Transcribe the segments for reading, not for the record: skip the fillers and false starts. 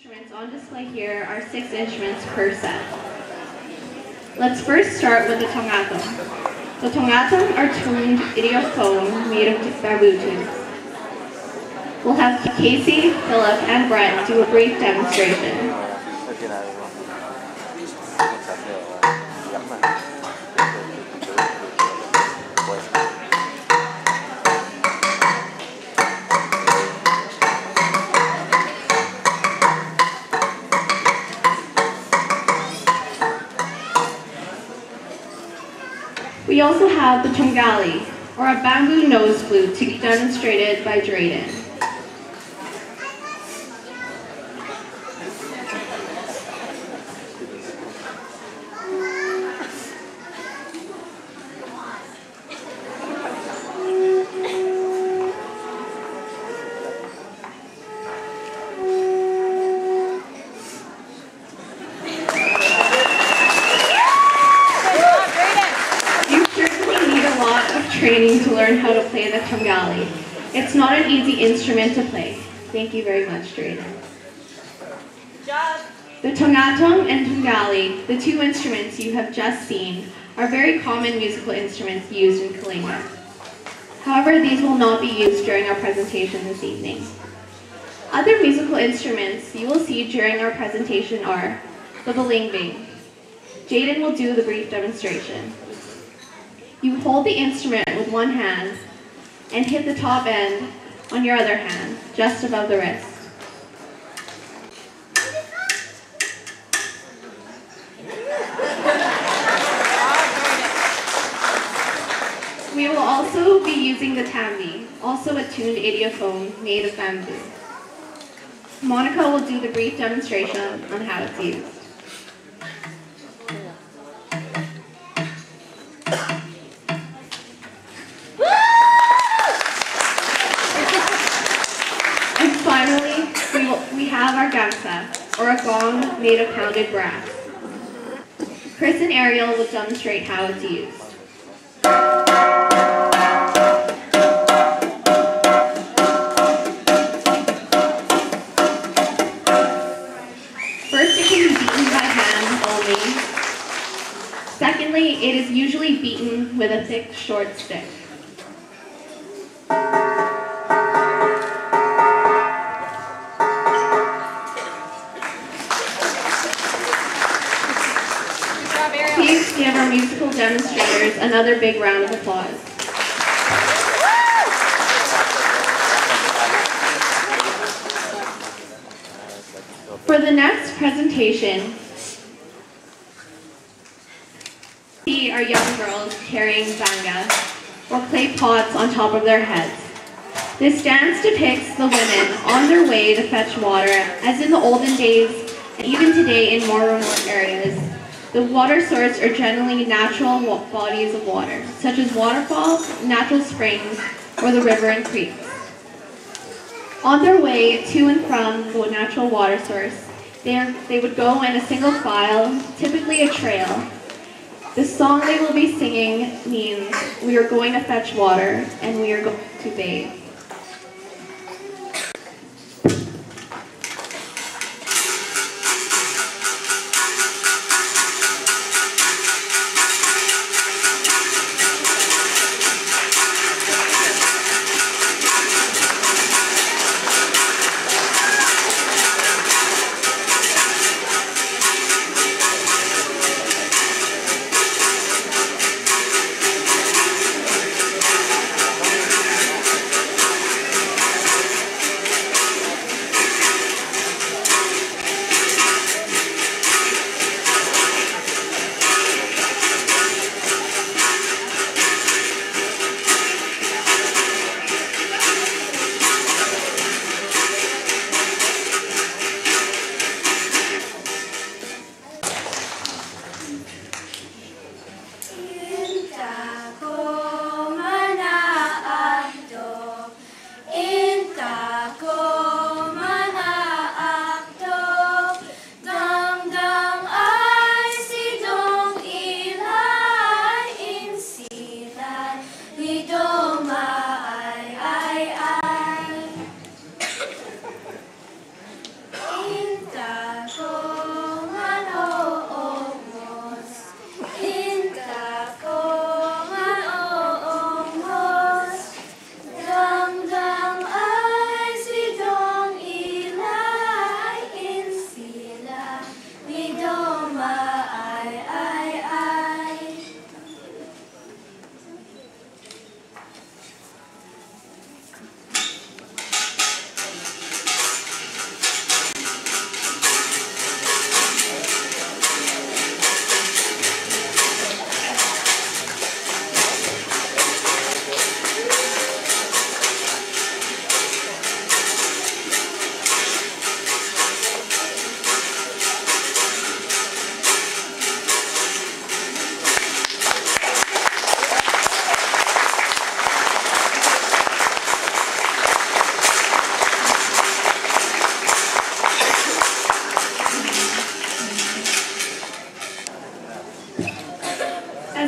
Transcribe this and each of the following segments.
Instruments on display here are 6 instruments per set. Let's first start with the tongatong. The tongatong are tuned idiophone made of bamboo tubes. We'll have Casey, Philip, and Brett do a brief demonstration. We also have the tungali, or a bamboo nose flute, to be demonstrated by Drayden. Training to learn how to play the tungali. It's not an easy instrument to play. Thank you very much, Drayden. The tongatong and tungali, the 2 instruments you have just seen, are very common musical instruments used in Kalinga. However, these will not be used during our presentation this evening. Other musical instruments you will see during our presentation are the balingbing. Jaden will do the brief demonstration. You hold the instrument with one hand and hit the top end on your other hand, just above the wrist. We will also be using the tambi, also a tuned idiophone made of bamboo. Monica will do the brief demonstration on how it's used. We have our gamsa, or a gong made of pounded brass. Chris and Ariel will demonstrate how it's used. First, it can be beaten by hand only. Secondly, it is usually beaten with a thick, short stick. Please give our musical demonstrators another big round of applause. For the next presentation, we see our young girls carrying banga, or clay pots on top of their heads. This dance depicts the women on their way to fetch water, as in the olden days, and even today in more remote areas. The water source are generally natural bodies of water, such as waterfalls, natural springs, or the river and creeks. On their way to and from the natural water source, they would go in a single file, typically a trail. The song they will be singing means, "We are going to fetch water, and we are going to bathe."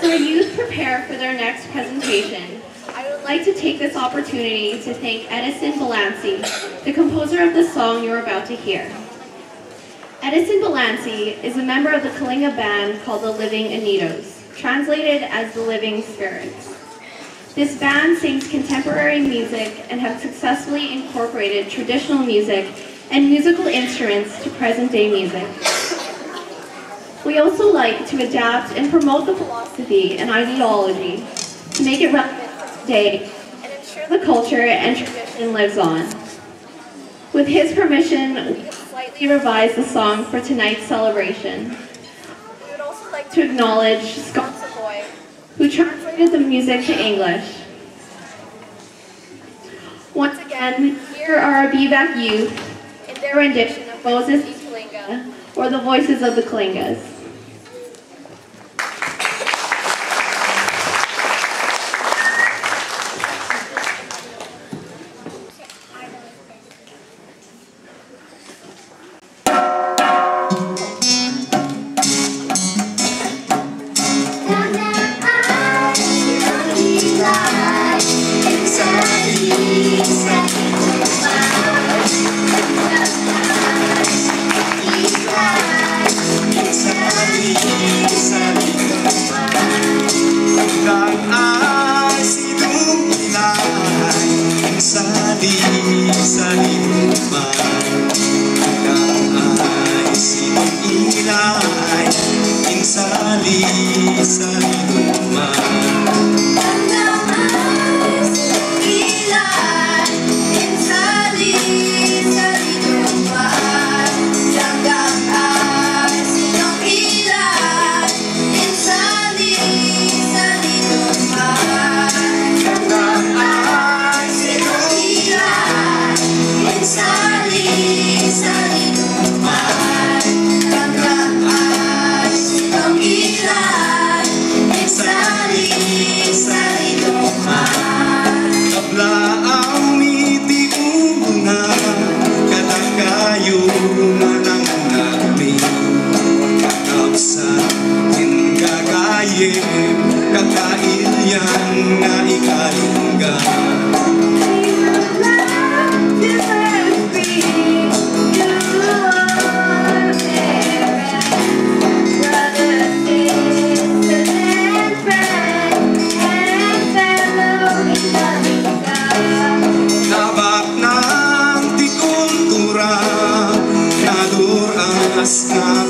our youth prepare for their next presentation, I would like to take this opportunity to thank Edison Balanci, the composer of the song you're about to hear. Edison Balanci is a member of the Kalinga band called the Living Anitos, translated as the Living Spirits. This band sings contemporary music and have successfully incorporated traditional music and musical instruments to present-day music. We also like to adapt and promote the philosophy and ideology to make it relevant for today and ensure the culture and tradition lives on. With his permission, we slightly revise the song for tonight's celebration. We would also like to acknowledge Scott Savoy, who translated the music to English. Once again, here are our BIBAK youth in their rendition of Moses y Kalinga, or the voices of the Kalingas.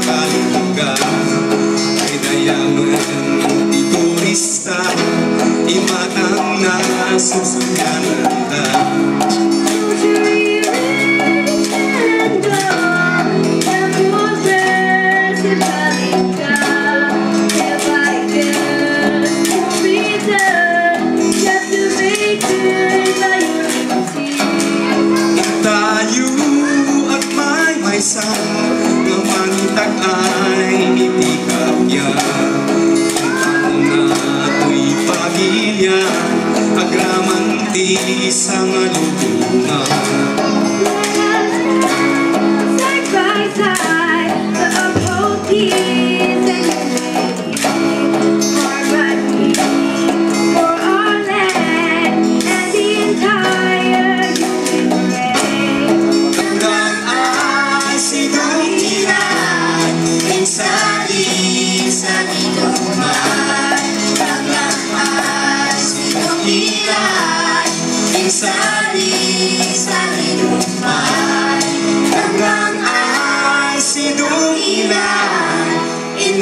Kalinga ay dayaman di turista, imatang nasusunyananda. Tayo at may ay itikap niya. Ang ako'y pamilya, agramanti sa malubungan. Side by side, the uphold peace and unity, harmony for our land and the entire human race. Hanggang ay sinungilan, sali-sali lumay, hanggang ay sinungilan, sali-sali lumay, hanggang ay sinungilan,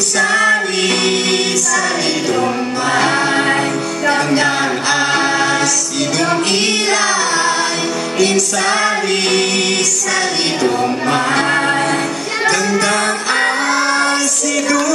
sali-sali lumay, hanggang ay sinungilan, sali-sali lumay, hanggang ay sinungilan.